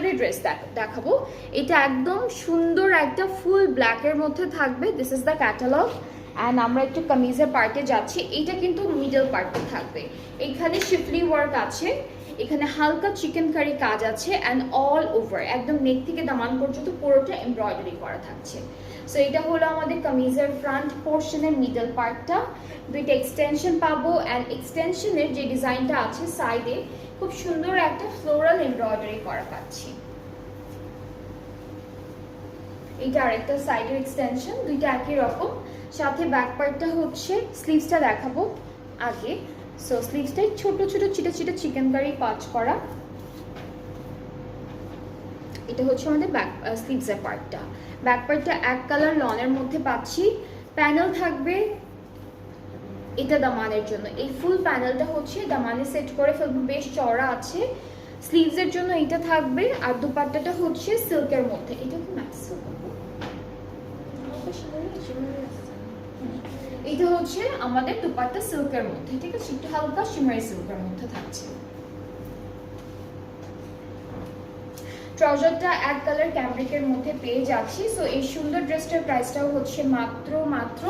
Embroidery dress দেখাবো। এটা একদম সুন্দর একটা ফুল ব্ল্যাকের মধ্যে থাকবে। This is the catalogue. And আমরা একটু কামিজের পার্টে যাচ্ছি। এইটা কিন্তু মিডল পার্টে থাকবে। এখানে শিফলি ওয়ার্ক আছে, এখানে হালকা চিকেন কারি কাজ আছে, অ্যান্ড অল ওভার একদম নেক থেকে দামান পর্যন্ত পুরোটা এমব্রয়ডারি করা থাকছে। সো এটা হলো আমাদের কামিজের ফ্রন্ট পোর্শনের মিডল পার্টটা। দুইটা এক্সটেনশন পাবো, অ্যান্ড এক্সটেনশনের যে ডিজাইনটা আছে সাইডে খুব সুন্দর একটা ফ্লোরাল এমব্রয়ডারি করা পাচ্ছি। এটা আরেকটা সাইডের এক্সটেনশন, দুইটা একই রকম। সাথে ব্যাক পার্টটা হচ্ছে, স্লিভসটা দেখাবো আগে। সো স্লিভসটাই ছোট ছোট চিটা চিটা চিকেন কারি কাজ করা। এটা হচ্ছে আমাদের ব্যাক স্লিভসের পার্টটা। ব্যাক পার্টটা এক কালার লনের মধ্যে পাচ্ছি। প্যানেল থাকবে এটা দামানের জন্য। এই ফুল প্যানেলটা হচ্ছে দামানে সেট করে ফেলবো, বেশ চওড়া আছে। স্লিভসের জন্য এটা থাকবে। আর দুপাট্টাটা হচ্ছে সিল্কের মধ্যে। এটা কি ম্যাক্স সিল্ক? এটা হচ্ছে আমাদের দুপাট্টা সিল্কের মধ্যে, ঠিক আছে, একটু হালকা শিমারি সিল্কের মধ্যে থাকছে। ট্রাউজারটা এক কালার ক্যামব্রিকের মধ্যে পেয়ে যাচ্ছি। সো এই সুন্দর ড্রেসটার প্রাইসটাও হচ্ছে মাত্র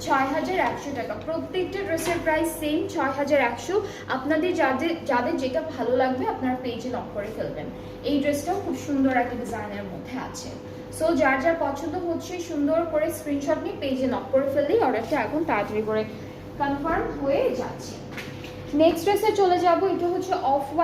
৬,১০০ টাকা। প্রত্যেকটা ড্রেসের প্রাইস সেম ৬,১০০। আপনাদের যাদের যেটা ভালো লাগবে আপনারা পেজে লক করে ফেলবেন। এই ড্রেসটাও খুব সুন্দর একটা ডিজাইনের মধ্যে আছে। সো যার যার পছন্দ হচ্ছে সুন্দর করে স্ক্রিনশট নিয়ে পেজে লক করে ফেললেই অর্ডারটা এখন তাড়াতাড়ি করে কনফার্ম হয়ে যাচ্ছে। নেক্সট ড্রেসে চলে যাব। এটা হচ্ছে অফ